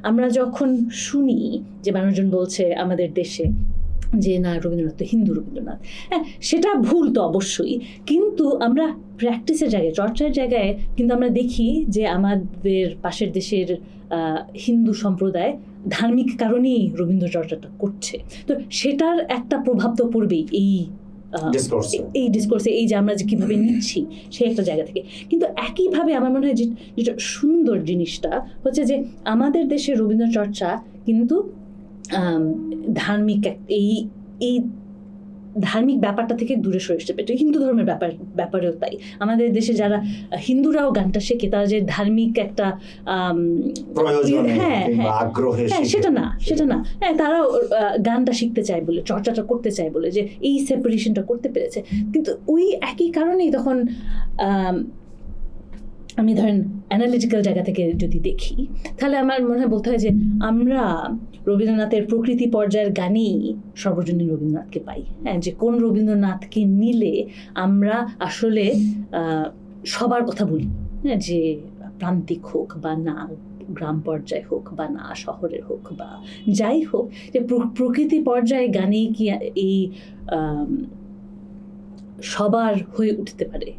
আমরা যখন শুনি যে মানুষজন বলছে আমাদের দেশে যে না রবীন্দ্রনাথ তো হিন্দু রবীন্দ্রনাথ, হ্যাঁ সেটা ভুল তো অবশ্যই, কিন্তু আমরা প্র্যাকটিসের জায়গায়, চর্চার জায়গায় কিন্তু আমরা দেখি যে আমাদের পাশের দেশের হিন্দু সম্প্রদায় ধার্মিক কারণেই রবীন্দ্র চর্চাটা করছে। তো সেটার একটা প্রভাব তো পড়বেই এই ডিসকোর্সে, এই যে আমরা যে কীভাবে নিচ্ছি সেই একটা জায়গা থেকে। কিন্তু একইভাবে আমার মনে হয় যেটা সুন্দর জিনিসটা হচ্ছে যে আমাদের দেশের রবীন্দ্র চর্চা কিন্তু ধার্মিক এই ধার্মিক ব্যাপারটা থেকে দূরে সরে এসেছে। এটা হিন্দু ধর্মের ব্যাপারেও তাই। আমাদের দেশে যারা হিন্দুরাও গানটা শেখে তারা যে ধার্মিক একটা সেটা না হ্যাঁ তারাও গানটা শিখতে চায় বলে, চর্চাটা করতে চায় বলে, যে এই সেপারেশনটা করতে পেরেছে। কিন্তু ওই একই কারণেই তখন আমি ধরেন অ্যানালিটিক্যাল জায়গা থেকে যদি দেখি তাহলে আমার মনে হয় বলতে হয় যে আমরা রবীন্দ্রনাথের প্রকৃতি পর্যায়ের গানেই সর্বজনীন রবীন্দ্রনাথকে পাই। হ্যাঁ, যে কোন রবীন্দ্রনাথকে নিলে আমরা আসলে সবার কথা বলি, হ্যাঁ, যে প্রান্তিক হোক বা না গ্রাম পর্যায়ে হোক বা না শহরের হোক বা যাই হোক, যে প্রকৃতি পর্যায়ে গানেই কি এই সবার হয়ে উঠতে পারে।